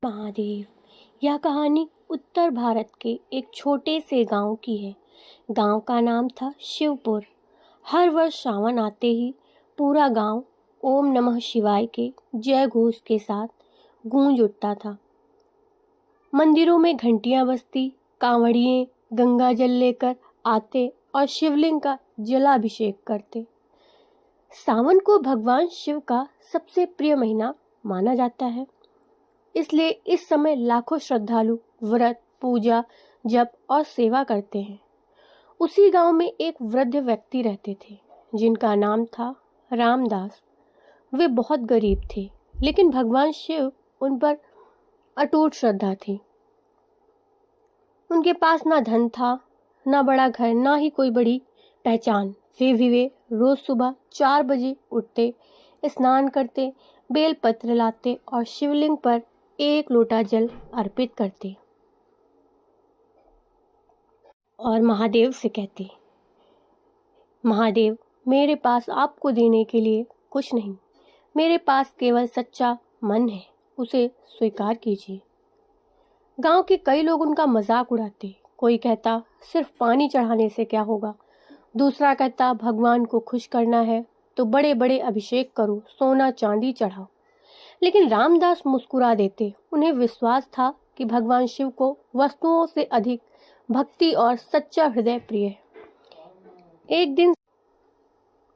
महादेव। यह कहानी उत्तर भारत के एक छोटे से गांव की है। गांव का नाम था शिवपुर। हर वर्ष सावन आते ही पूरा गांव ओम नमः शिवाय के जय घोष के साथ गूंज उठता था। मंदिरों में घंटियां बजती, कांवड़िए गंगा जल लेकर आते और शिवलिंग का जलाभिषेक करते। सावन को भगवान शिव का सबसे प्रिय महीना माना जाता है, इसलिए इस समय लाखों श्रद्धालु व्रत, पूजा, जप और सेवा करते हैं। उसी गांव में एक वृद्ध व्यक्ति रहते थे जिनका नाम था रामदास। वे बहुत गरीब थे, लेकिन भगवान शिव उन पर अटूट श्रद्धा थी। उनके पास ना धन था, ना बड़ा घर, ना ही कोई बड़ी पहचान। फिर भी वे रोज सुबह 4 बजे उठते, स्नान करते, बेलपत्र लाते और शिवलिंग पर 1 लोटा जल अर्पित करते और महादेव से कहते, महादेव, मेरे पास आपको देने के लिए कुछ नहीं, मेरे पास केवल सच्चा मन है, उसे स्वीकार कीजिए। गांव के कई लोग उनका मजाक उड़ाते। कोई कहता सिर्फ पानी चढ़ाने से क्या होगा, दूसरा कहता भगवान को खुश करना है तो बड़े बड़े अभिषेक करो, सोना चांदी चढ़ाओ। लेकिन रामदास मुस्कुरा देते। उन्हें विश्वास था कि भगवान शिव को वस्तुओं से अधिक भक्ति और सच्चा हृदय प्रिय है। एक दिन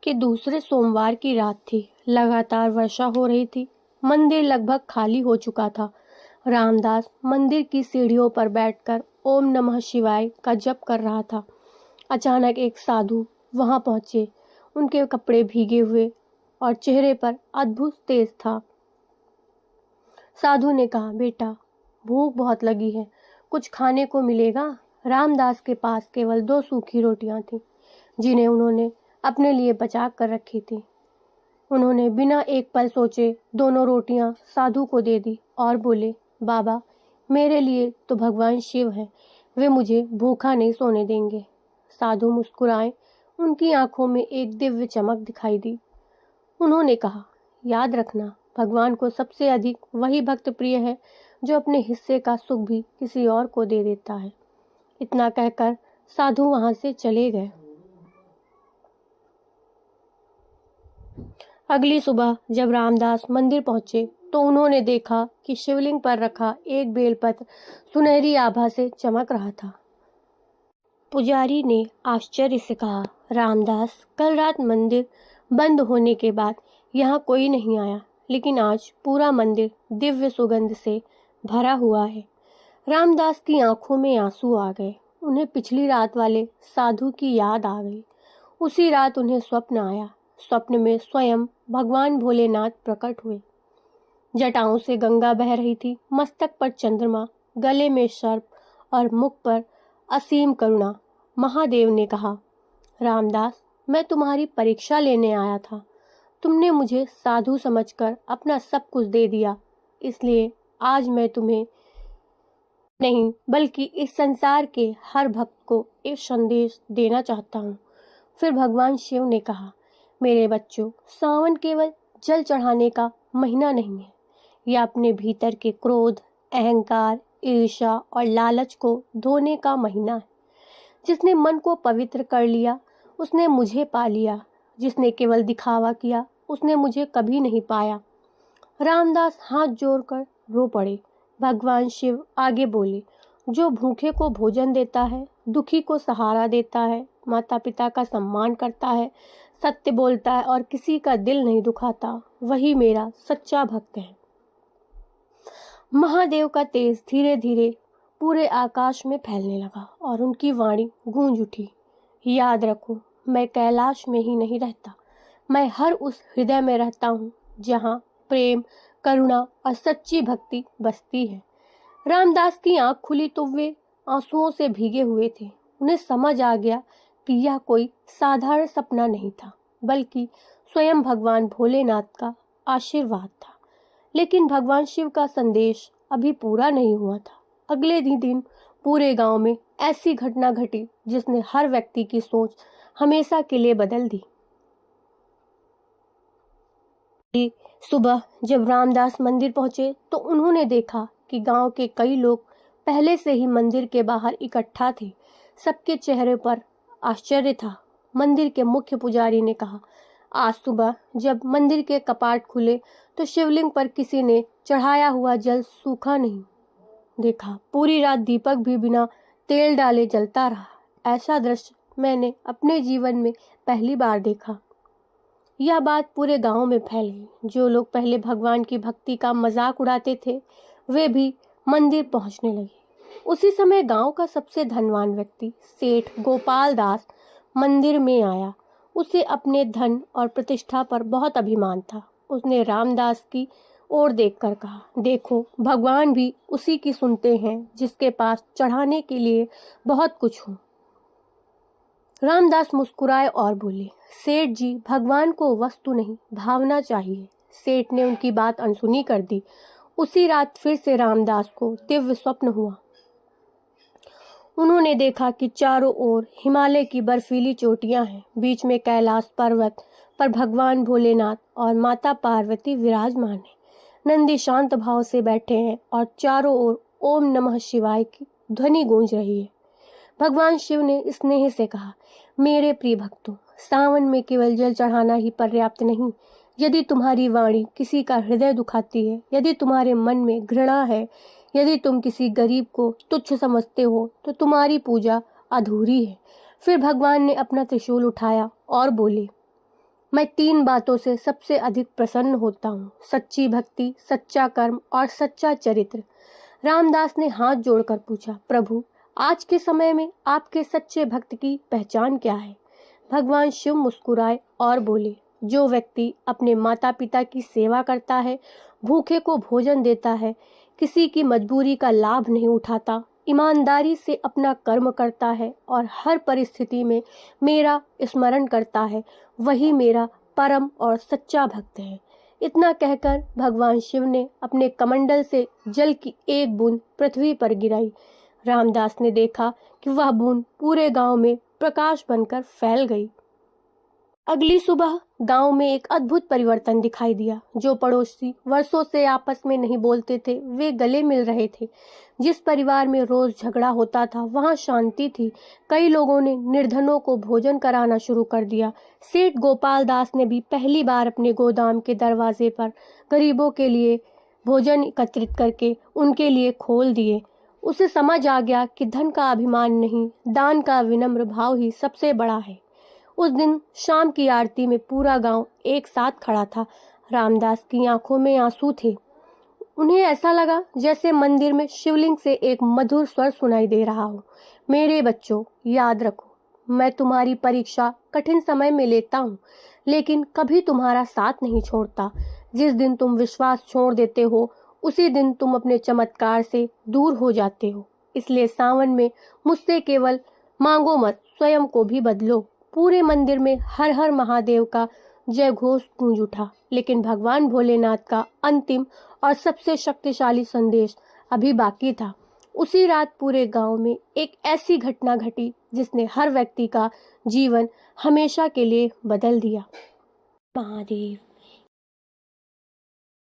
के दूसरे सोमवार की रात थी। लगातार वर्षा हो रही थी। मंदिर लगभग खाली हो चुका था। रामदास मंदिर की सीढ़ियों पर बैठकर ओम नमः शिवाय का जप कर रहा था। अचानक एक साधु वहां पहुंचे। उनके कपड़े भीगे हुए और चेहरे पर अद्भुत तेज था। साधु ने कहा, बेटा, भूख बहुत लगी है, कुछ खाने को मिलेगा? रामदास के पास केवल 2 सूखी रोटियां थीं, जिन्हें उन्होंने अपने लिए बचा कर रखी थी। उन्होंने बिना एक पल सोचे दोनों रोटियां साधु को दे दी और बोले, बाबा, मेरे लिए तो भगवान शिव हैं, वे मुझे भूखा नहीं सोने देंगे। साधु मुस्कुराए। उनकी आंखों में एक दिव्य चमक दिखाई दी। उन्होंने कहा, याद रखना, भगवान को सबसे अधिक वही भक्त प्रिय है जो अपने हिस्से का सुख भी किसी और को दे देता है। इतना कहकर साधु वहां से चले गए। अगली सुबह जब रामदास मंदिर पहुंचे तो उन्होंने देखा कि शिवलिंग पर रखा एक बेलपत्र सुनहरी आभा से चमक रहा था। पुजारी ने आश्चर्य से कहा, रामदास, कल रात मंदिर बंद होने के बाद यहाँ कोई नहीं आया, लेकिन आज पूरा मंदिर दिव्य सुगंध से भरा हुआ है। रामदास की आंखों में आंसू आ गए। उन्हें पिछली रात वाले साधु की याद आ गई। उसी रात उन्हें स्वप्न आया। स्वप्न में स्वयं भगवान भोलेनाथ प्रकट हुए। जटाओं से गंगा बह रही थी, मस्तक पर चंद्रमा, गले में सर्प और मुख पर असीम करुणा। महादेव ने कहा, रामदास, मैं तुम्हारी परीक्षा लेने आया था। तुमने मुझे साधु समझकर अपना सब कुछ दे दिया, इसलिए आज मैं तुम्हें नहीं बल्कि इस संसार के हर भक्त को एक संदेश देना चाहता हूँ। फिर भगवान शिव ने कहा, मेरे बच्चों, सावन केवल जल चढ़ाने का महीना नहीं है, यह अपने भीतर के क्रोध, अहंकार, ईर्ष्या और लालच को धोने का महीना है। जिसने मन को पवित्र कर लिया उसने मुझे पा लिया, जिसने केवल दिखावा किया उसने मुझे कभी नहीं पाया। रामदास हाथ जोड़कर रो पड़े। भगवान शिव आगे बोले, जो भूखे को भोजन देता है, दुखी को सहारा देता है, माता पिता का सम्मान करता है, सत्य बोलता है और किसी का दिल नहीं दुखाता, वही मेरा सच्चा भक्त है। महादेव का तेज धीरे धीरे पूरे आकाश में फैलने लगा और उनकी वाणी गूंज उठी, याद रखो, मैं कैलाश में ही नहीं रहता, मैं हर उस हृदय में रहता हूँ जहाँ प्रेम, करुणा और सच्ची भक्ति बसती है। रामदास की आंख खुली तो वे आंसुओं से भीगे हुए थे। उन्हें समझ आ गया कि यह कोई साधारण सपना नहीं था, बल्कि स्वयं भगवान भोलेनाथ का आशीर्वाद था। लेकिन भगवान शिव का संदेश अभी पूरा नहीं हुआ था। अगले ही दिन पूरे गांव में ऐसी घटना घटी जिसने हर व्यक्ति की सोच हमेशा के लिए बदल दी। सुबह जब रामदास मंदिर पहुंचे तो उन्होंने देखा कि गांव के कई लोग पहले से ही मंदिर के बाहर इकट्ठा थे। सबके चेहरे पर आश्चर्य था। मंदिर के मुख्य पुजारी ने कहा, आज सुबह जब मंदिर के कपाट खुले तो शिवलिंग पर किसी ने चढ़ाया हुआ जल सूखा नहीं देखा। पूरी रात दीपक भी बिना तेल डाले जलता रहा। ऐसा दृश्य मैंने अपने जीवन में पहली बार देखा। यह बात पूरे गांव में फैल गई। जो लोग पहले भगवान की भक्ति का मजाक उड़ाते थे वे भी मंदिर पहुंचने लगे। उसी समय गांव का सबसे धनवान व्यक्ति सेठ गोपाल दास मंदिर में आया। उसे अपने धन और प्रतिष्ठा पर बहुत अभिमान था। उसने रामदास की ओर देखकर कहा, देखो भगवान भी उसी की सुनते हैं जिसके पास चढ़ाने के लिए बहुत कुछ हो। रामदास मुस्कुराए और बोले, सेठ जी, भगवान को वस्तु नहीं भावना चाहिए। सेठ ने उनकी बात अनसुनी कर दी। उसी रात फिर से रामदास को दिव्य स्वप्न हुआ। उन्होंने देखा कि चारों ओर हिमालय की बर्फीली चोटियां हैं। बीच में कैलाश पर्वत पर भगवान भोलेनाथ और माता पार्वती विराजमान हैं। नंदी शांत भाव से बैठे हैं और चारों ओर ओम नमः शिवाय की ध्वनि गूंज रही है। भगवान शिव ने स्नेह से कहा, मेरे प्रिय भक्तों, सावन में केवल जल चढ़ाना ही पर्याप्त नहीं। यदि तुम्हारी वाणी किसी का हृदय दुखाती है, यदि तुम्हारे मन में घृणा है, यदि तुम किसी गरीब को तुच्छ समझते हो तो तुम्हारी पूजा अधूरी है। फिर भगवान ने अपना त्रिशूल उठाया और बोले, मैं 3 बातों से सबसे अधिक प्रसन्न होता हूँ, सच्ची भक्ति, सच्चा कर्म और सच्चा चरित्र। रामदास ने हाथ जोड़कर पूछा, प्रभु, आज के समय में आपके सच्चे भक्त की पहचान क्या है? भगवान शिव मुस्कुराए और बोले, जो व्यक्ति अपने माता पिता की सेवा करता है, भूखे को भोजन देता है, किसी की मजबूरी का लाभ नहीं उठाता, ईमानदारी से अपना कर्म करता है और हर परिस्थिति में मेरा स्मरण करता है, वही मेरा परम और सच्चा भक्त है। इतना कहकर भगवान शिव ने अपने कमंडल से जल की एक बूंद पृथ्वी पर गिराई। रामदास ने देखा कि वह बूंद पूरे गांव में प्रकाश बनकर फैल गई। अगली सुबह गांव में एक अद्भुत परिवर्तन दिखाई दिया। जो पड़ोसी वर्षों से आपस में नहीं बोलते थे वे गले मिल रहे थे। जिस परिवार में रोज झगड़ा होता था वहां शांति थी। कई लोगों ने निर्धनों को भोजन कराना शुरू कर दिया। सेठ गोपाल दास ने भी पहली बार अपने गोदाम के दरवाजे पर गरीबों के लिए भोजन एकत्रित करके उनके लिए खोल दिए। उसे समझ आ गया कि धन का अभिमान नहीं, दान का विनम्र भाव ही सबसे बड़ा है। उस दिन शाम की आरती में पूरा गांव एक साथ खड़ा था। रामदास की आंखों में आंसू थे। उन्हें ऐसा लगा जैसे मंदिर में शिवलिंग से एक मधुर स्वर सुनाई दे रहा हो, मेरे बच्चों, याद रखो, मैं तुम्हारी परीक्षा कठिन समय में लेता हूँ, लेकिन कभी तुम्हारा साथ नहीं छोड़ता। जिस दिन तुम विश्वास छोड़ देते हो उसी दिन तुम अपने चमत्कार से दूर हो जाते हो। इसलिए सावन में मुझसे केवल मांगो मत, स्वयं को भी बदलो। पूरे मंदिर में हर हर महादेव का जय घोष गूंज उठा। लेकिन भगवान भोलेनाथ का अंतिम और सबसे शक्तिशाली संदेश अभी बाकी था। उसी रात पूरे गांव में एक ऐसी घटना घटी जिसने हर व्यक्ति का जीवन हमेशा के लिए बदल दिया। महादेव।